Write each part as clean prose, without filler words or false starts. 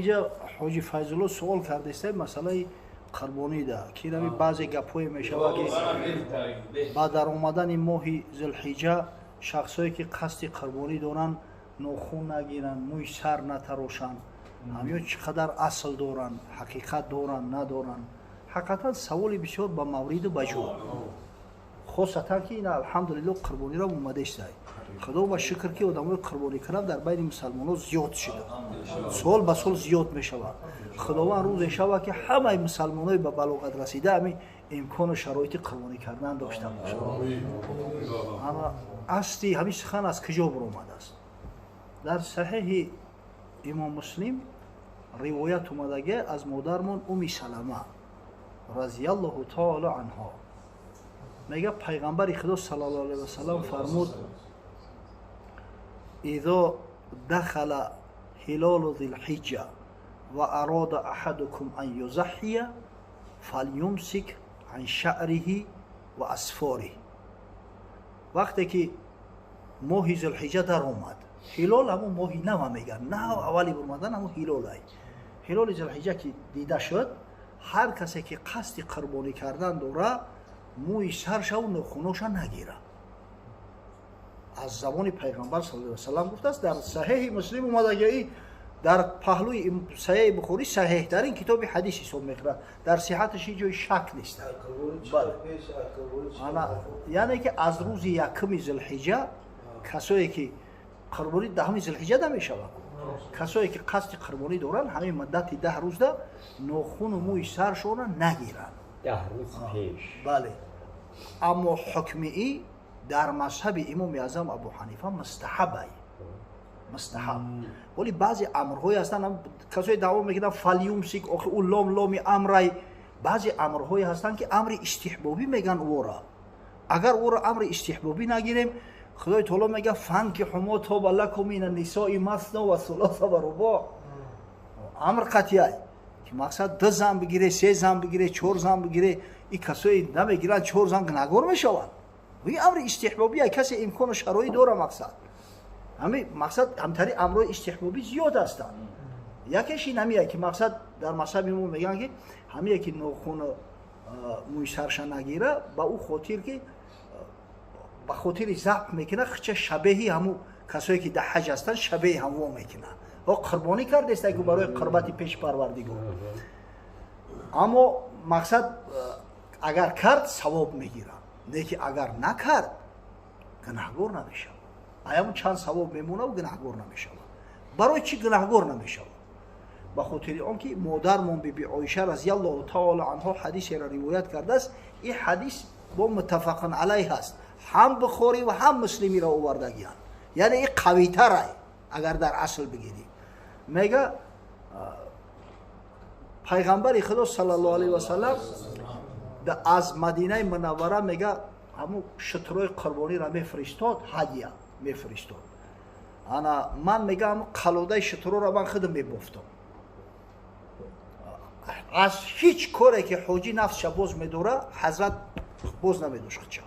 اینجا حاجی فیض‌الله سوال کرده است مسئله قربانی ده که نمی بعضی گپ‌های میشود که با در اومدن ماه ذوالحجه شخصایی که قصد قربانی دارن ناخن نگیرن، موی سر نتراشن، همین چقدر اصل دارن، حقیقت دارن ندارن. حقیقتا سوالی بسیار با مورد و بجو، خاصتا که این الحمدلله قربانی را اومده است. خدا با شکر که آدمای قربانی کردن در بین مسلمانان زیاد شده، سال به سال زیاد می شود. خداوند روز شب که همه مسلمانای به بلاغت رسیده همین امکان و شرایط قربانی کردن داشته باشند. اما اصلی همین سخن از کجا برآمده است؟ در صحیح امام مسلم روایت اومده از مادرمان ام سلمه رضی الله تعالی عنها میگه پیغمبر خدا صلی الله علیه و سلم فرمود اذا دخل هلال ذی الحجه و اراد احدکم ان یضحی فلیمسک عن شعره و اظفاره. وقتی که ماه ذی الحجه در اومد، هلال همون ماهی نو میگن، نه اولی برمدن همون هلال ای. هلال ذی الحجه که دیده شد، هر کسی که قصد قربانی کردن داره موی سرش و ناخناش نگیره. از زبان پیغمبر صلی الله علیه و سلم گفته است. در صحیح مسلم اومده، در پهلوی صحیح بخاری صحیح ترین کتاب حدیث حساب میکنه، در صحتش جای شک نیست. یعنی که از روز یکم ذوالحجه کسایی که قربانی دهم ذوالحجه ده میشود، کسایی که قصد قربانی دارن همین مدت 10 روز ده ناخن و موی سرشون نگیرن. 10 روز پیش. بله. اما حکمی در مذهب امام اعظم ابو حنیفه مستحبه، مستحب. ولی بعضی امرهای هستن کسایی دعوا میکنن فلیمسک، آخه اون لام امرای، بعضی امرهای هستن که امر استحبابی میگن اورا. اگر اورا امر استحبابی نگیریم، خدای تعالی میگه فانکحوا ما طاب لکم من النساء مثنی و ثلاث و رباع. امر قطعی که مقصد 2 زن بگیره، 3 زن بگیره، 4 زن بگیره. این کسایی نمیگیرن 4 زن گناهگار میشوند. این امر استحبابی کسی امکان و شرایط داره. مقصد همین مقصد همتری امرای استحبابی زیاد هستند. یکیش این همیه که مقصد در مذهب ما میگن که همیه که ناخن موی سرش نگیره با او خاطر که با خاطر ضبط میکنه خچه شبیه همو کسایی که در حج هستن شبیه همو میکنه و قربانی کرده است که برای قربت پیش پروردگار. اما مقصد اگر کرد ثواب میگیره، نه که اگر نکرد گناهگار نمیشه. ایام چند ثواب میمونه و گناهگار نمیشه. برای چی گناهگار نمیشه؟ به خاطر آنکه مادرمان بی عایشه رضی الله تعالی عنها حدیثی را روایت کرده است. این حدیث با متفق علیه است، هم بخاری و هم مسلمی را آوردگیان. یعنی این قوی تره اگر در اصل بگیریم. میگه پیغمبر خدا صلی الله علیه و سلم از مدینه منوره میگه همون شترای قربانی را میفرستاد، هدیه میفرستاد. انا من میگم قلاده شترو را من خودم میبافتم. از هیچ کاری که حاجی نفسش باز میداره حضرت باز نمیدوش خچه.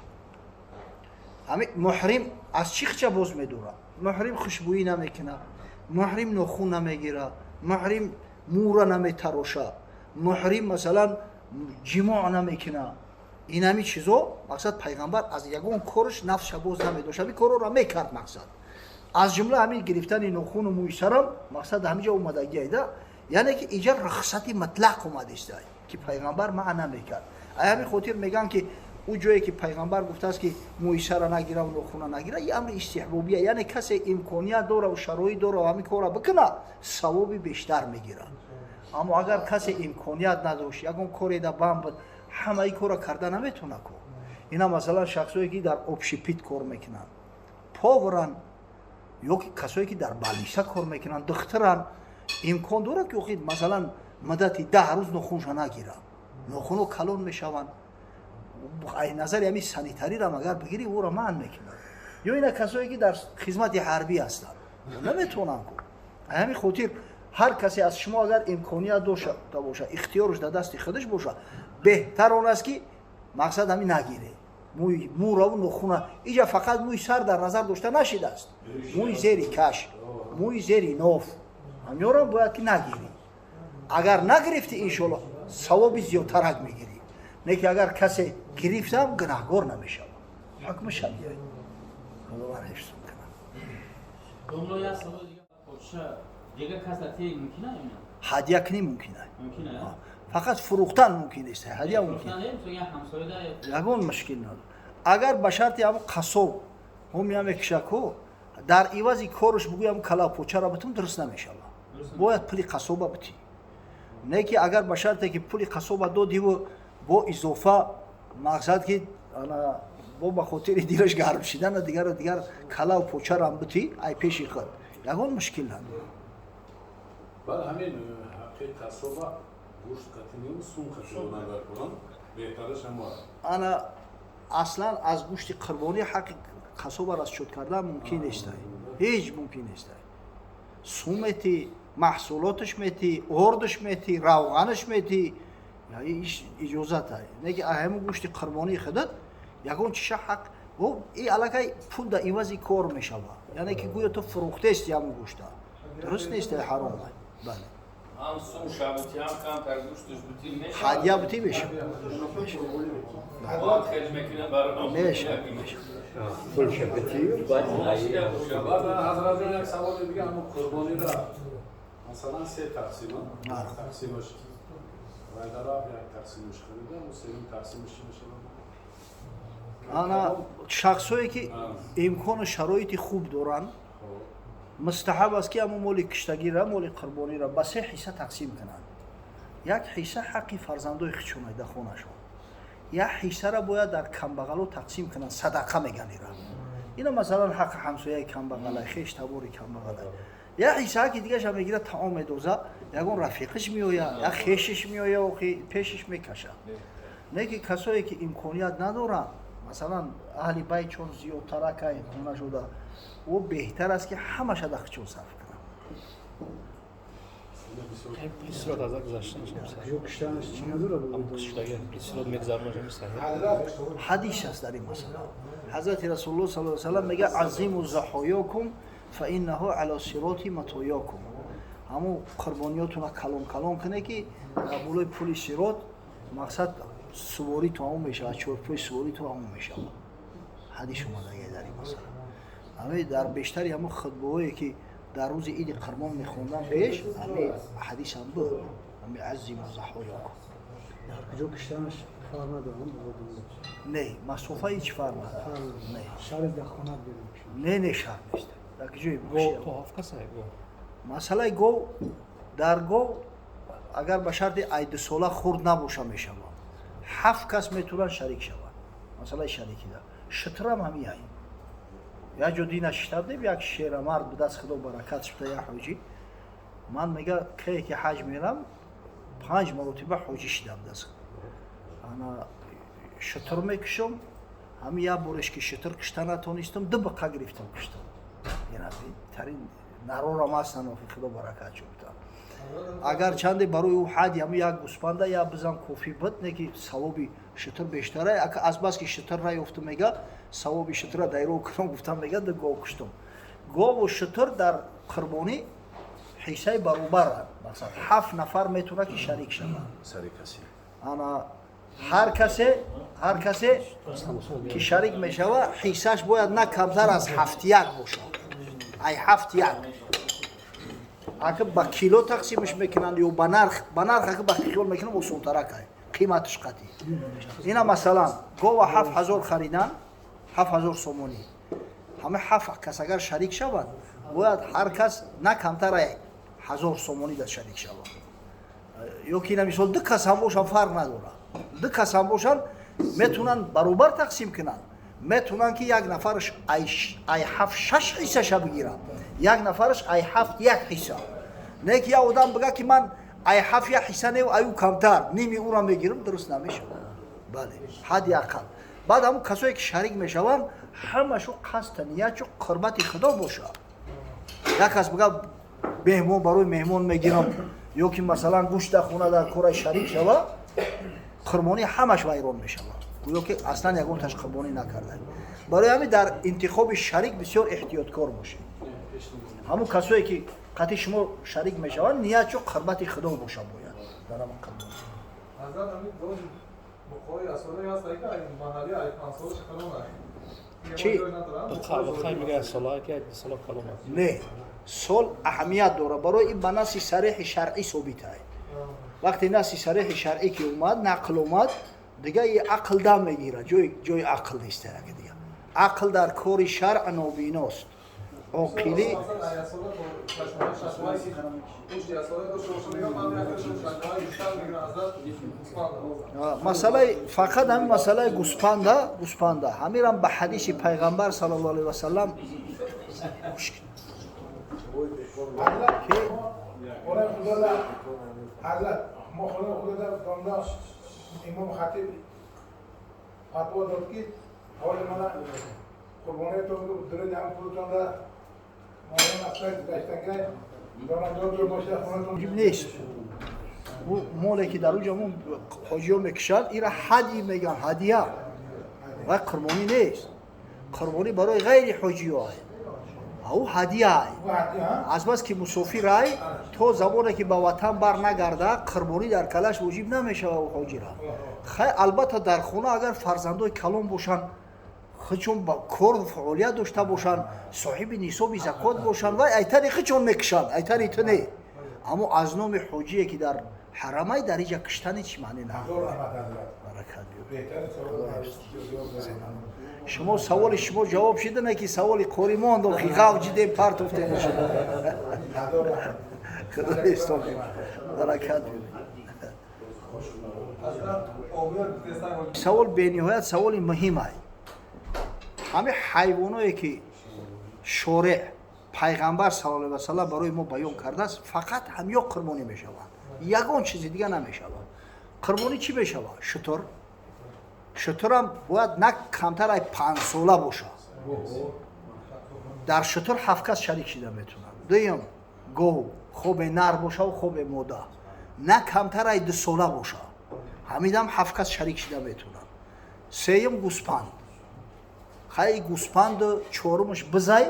همین محرم از چی خچه باز میداره؟ محرم خوشبویی نمیکنه، محرم ناخن نمیگیره، محرم مو را نمیتراشه، محرم مثلا جماع نمیکنه. این همین چیزا مقصد پیغمبر از یگان کارش نفسش باز نمیدوشه، همین کارو را میکرد. مقصد از جمله همین گرفتن ناخن و موی سرم مقصد همینجا اومدگی ایده. یعنی که اینجا رخصتی مطلق اومده است که پیغمبر معنا میکرد. همین خاطر میگن که اون جایی که پیغمبر گفته است که موی سر نگیره و ناخن نگیره، این امر استحبابیه. یعنی کسی امکانیت داره و شرایط داره و همین کارا بکنه ثوابی بیشتر میگیره. اما اگر کسی امکانیت نداشت یگان کاری در بام بود همه ای کارا کرده نمیتونه کو. اینا مثلا شخصایی که در آبشپیت کار میکنن، پاورن، یا کسایی که در بالیسا کار میکنن، دختران، امکان داره که اوقید مثلا مدتی 10 روز ناخنش نگیره، ناخنو کلون میشوند. این نظر همین سانیتاری را مگر بگیری او را من میکنه. یا اینا کسایی که در خدمت حربی هستند نمیتونن کو. همین خاطر هر کسی از شما اگر امکانیت داشته باشه، اختیارش در دست خودش باشه، بهتر اون است که مقصد همین نگیره. مو را و ناخن اینجا فقط موی سر در نظر داشته نشده است، موی زیری کش، موی زیری ناف، همین را باید که نگیری. агар нагирифтӣ иншоалло савоби зиёдтарак мегирӣ, не ки агар касе гирифтам гунаҳгор намешавад. ҳукми шариат худованд ҳифз кунад. ҳадя кунӣ мумкин аст, фақат фурӯхтан мумкин нест, ҳадя мумкин ягон мушкил надорад. агар ба шарти ҳам қасоб ҳом мекушаку дар ивази корш бугӯям калапочара битум дуруст намешавад. бояд пули қасоба битӣ, не ки агар ба шарте ки пули қасоба додиву бо изофа мақсад ки бо ба хотири дилаш гарм шидана дигар калав почарам битӣ ай пеши худ ягон мушкил надорад. بعد همین حقیق قصابه گوشت قطعی سون قطعی نگاه کنن بهترش هم انا اصلا از گوشت قربانی حق قصابه را شد کردن ممکن نیست، هیچ ممکن نیست. سومتی محصولاتش میتی، اردش میتی، روغنش میتی، یعنی اجازه داره. نه که همون گوشت قربانی خودت یکون چیش حق و این علاقه پول در عوضی کار میشود، یعنی که گویا تو فروخته است همون گوشت درست نیست، حرامه. بله. هم سوم شابتی هم کم تر گوشتش بودی میشه. حدیا بودی میشه. باید خیلی میکنه برای میشه. فول شابتی بعد حضرت یک سوال دیگه همون قربانی را مثلا 3 تقسیم تقسیمش و طرف یک تقسیمش خریده و سوم تقسیمش میشه. انا شخصایی که امکان و شرایط خوب دارن مستحب است که همون مال کشتگی را مال قربانی را به 3 حصه تقسیم کنند. یک حصه حقی فرزندای خودشون در خونه‌شون، یک حصه را باید در کمبغلا تقسیم کنند، صدقه میگن اینا. اینا مثلا حق همسایه کمبغلا، خویش تباری کمبغلا. یک حصه که دیگه شما میگیره طعام دوزه، یگون رفیقش میآید، یا خویشش میآید و پیشش میکشه. نه که کسایی که امکانیت ندارن، مثلا اهل بیت چون زیادتر که خونه شده و بهتر است که همش در خودشون صرف کنن. پیسرات از گذشته میشه. یوکشتنش چی نداره بود؟ کشتگی پیسرات میگذرونه میشه. حدیث است در این مسئله. حضرت رسول الله صلی الله علیه و سلم میگه عظیم الضحایاکم فانه علی صراط مطایاکم. همون قربانیاتون کلان کلان کنه که بالای پل صراط مقصد سواری تو همون میشه، چرپای سواری تو همون میشه. حدیث اومده در این مسئله. همه در بیشتری همون خطبه‌هایی که در روز عید قربان میخوندن پیش همه حدیث هم بود، همه عظیم الضحایاکم. یوکشتنش فرق نداره نه مسافه هیچ فرق نداره. نه شرط در خانه بیرون نه شرط نیست. در کجای گو تو هفت کسه گو مسئله گو در گو اگر به شرط عید ساله خورد نباشه میشود 7 کس میتونن شریک شوند. مسئله شریکی داره. شتر هم همین هایی. یا جو دین شتر دیم یک شیر مرد به دست خدا برکتش بده یا حاجی. من میگه که حج میرم 5 مرتبه حاجی شدم دست. انا شتر میکشم همین یا برش که شتر کشتن نتونستم دو بقا گرفتم کشتم. یعنی ترین نرورم هستن و خدا برکت شد. اگر چندی برای او حد همین یک گوسپنده یا بزن کافی بد نه که ثوابی شتر بیشتره. اگه از بس که شتر نیفتم میگه ثوابی شتر دایرو کنم گفتم میگه ده گاو کشتم. گاو و شتر در قربانی حصه برابر مثلا 7 نفر میتونه که شریک شوند. سری کسی انا هر کسی که شریک میشوه حصهش باید نه کمتر از 7 یک باشه. ای 7 یک اگه با کیلو تقسیمش میکنن یا با نرخ اگه با کیلو میکنن و سونترک های قیمتش قطعی. اینا مثلا گاو 7000 خریدن 7000 سومونی همه 7 کس اگر شریک شوند باید هر کس نه کمتر از 1000 سومونی در شریک شوند. یا که مثال 2 کس هم باشن فرق نداره. 2 کس هم باشن میتونن برابر تقسیم کنن. میتونن که یک نفرش ای 7-6 حصه شو بگیرن، یک نفرش ای 7 یک حصه. نه که یا آدم بگه که من ای 7 یک حصه نه و ایو کمتر نیمی او را میگیرم درست نمیشه. بله حد اقل. بعد همون کسایی که شریک میشوند همشو قصد نیت و قربت خدا باشه. یک کس بگه مهمون برای مهمون میگیرم یا که مثلا گوشت در خونه در کار شریک شوه قربانی همش ویران میشه. گویا که اصلا یگون تاش قربانی نکرده. برای همین در انتخاب شریک بسیار احتیاطکار باشید. همون کسایی که قطعی شما شریک میشوند نیت و قربت خدا باشه باید. дарам қилмон. Hazrat Hamid do'st Buxoriy asoli yozdi-ku, mahalliy aytmansoli chiqarolar. Chi? بخواهی میگه صلاح که صلاح کلمه نه سول اهمیت داره برای این به نص صریح شرعی ثابت است. وقتی نص صریح شرعی که اومد نقل اومد دیگه این عقل دم میگیره جای عقل نیست دیگه. عقل در کار شرع نابیناست. عاقلی مسئله فقط همین مسئله گوسپنده همیرم به حدیث پیغمبر صلی الله علیه و سلم حضرت ما خود در دانده امام خطیب فتوا داد که حال من قربانیتون رو درد هم پولتون را مایان اصلا گشتنگه داننده رو باشه خونتون موجب نیست. او مولی که در اونجا حاجی ها میکشن این را حدی میگن هدیه و قربانی نیست. قربانی برای غیر حاجی ها او هدیه از بس که مسافر رای تو زمانی که به وطن بر نگرده قربانی در کلش وجب نمیشه و حاجی را خیلی البته در خونه اگر فرزندای کلان باشن خودشون با کار فعالیت داشته باشن صاحب نصاب زکات باشن و ایتری خودشون میکشن ایتری تو نه اما از نام حاجی که در حرمه در اینجا کشتن چی معنی نداره. برکت شما سوال شما جواب شده نه که سوال قوری ماند و خیغاو جده پرت افته میشه. خدا استاد برکت سوال به نهایت سوال مهم است. همه حیوانایی که شارع پیغمبر صلی الله علیه و سلم برای ما بیان کرده است فقط همیا قربانی میشوند. یگان چیز دیگه نمیشود. قربانی چی میشود؟ شتر هم باید نه کمتر از 5 ساله باشه. در شتر 7 کس شریک شده میتونن. دویم گو خوب نر باشه و خوب ماده. نه کمتر از 2 ساله باشه. همیدم 7 کس شریک شده میتونن. سوم گوسپند. خیلی گوسپند چهارمش بزای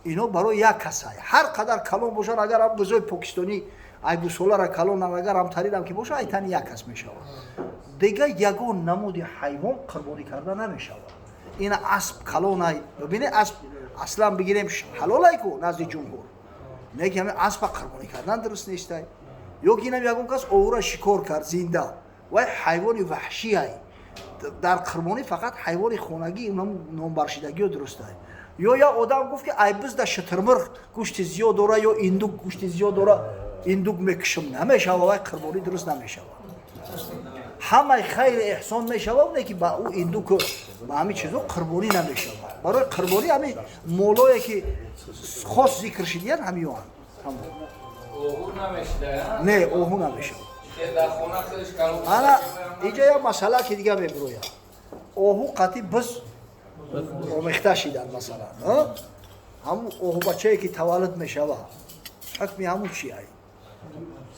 اینو برای یک کسای هر قدر کلان باشن اگر هم بزای پاکستانی ای 2 ساله را کلان اگر هم تریدم که باشه ای تن یک کس میشود. دیگه یگان نمود حیوان قربانی کرده نمیشود. این اسب کلان ای ببینید اسب اصلا بگیریم حلال ای کو نزد جمهور میگه همین اسب قربانی کردن درست نیست. یا اینم یگان کس او را شکار کرد زنده و حیوان وحشی ای در قربانی فقط حیوان خانگی اونم نام برشیدگی درسته. یا آدم گفت که ایبز در شترمرغ گوشت زیاد داره یا ایندوک گوشت زیاد داره ایندوک میکشم نمیشه و قربانی درست نمیشه. همه خیر احسان میشه و که با او ایندوک با همین چیزا قربانی نمیشه. برای قربانی همین مولایی که خاص ذکر شدیان همیان اوهو نمیشه. نه اوهو نمیشه. در خونه خودش کلمه انا اینجا یه مسئله که دیگه میبرویم اوهو قطعی بس آمیخته شدن مثلا همون اوهو بچه‌ای که تولد میشوه حکمی همون چی هایی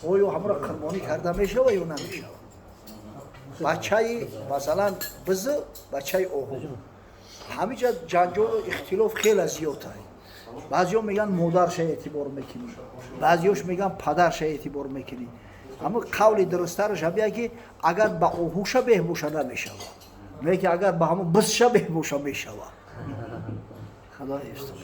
اویو همون را قربانی کرده میشوه یا نمیشوه بچه‌ای مثلا بز بچه‌ای اوهو همینجا جنجال و اختلاف خیلی زیاد هایی بعضی‌ها میگن مادرش اعتبار میکنی بعضی‌هاش میگن پدرش اعتبار میکنی اما قول درست‌ترش همینه که اگر با اوهو شبیه باشه نمیشوه میگه اگر با همون بس شبیه باشه میشوه. خدا استاد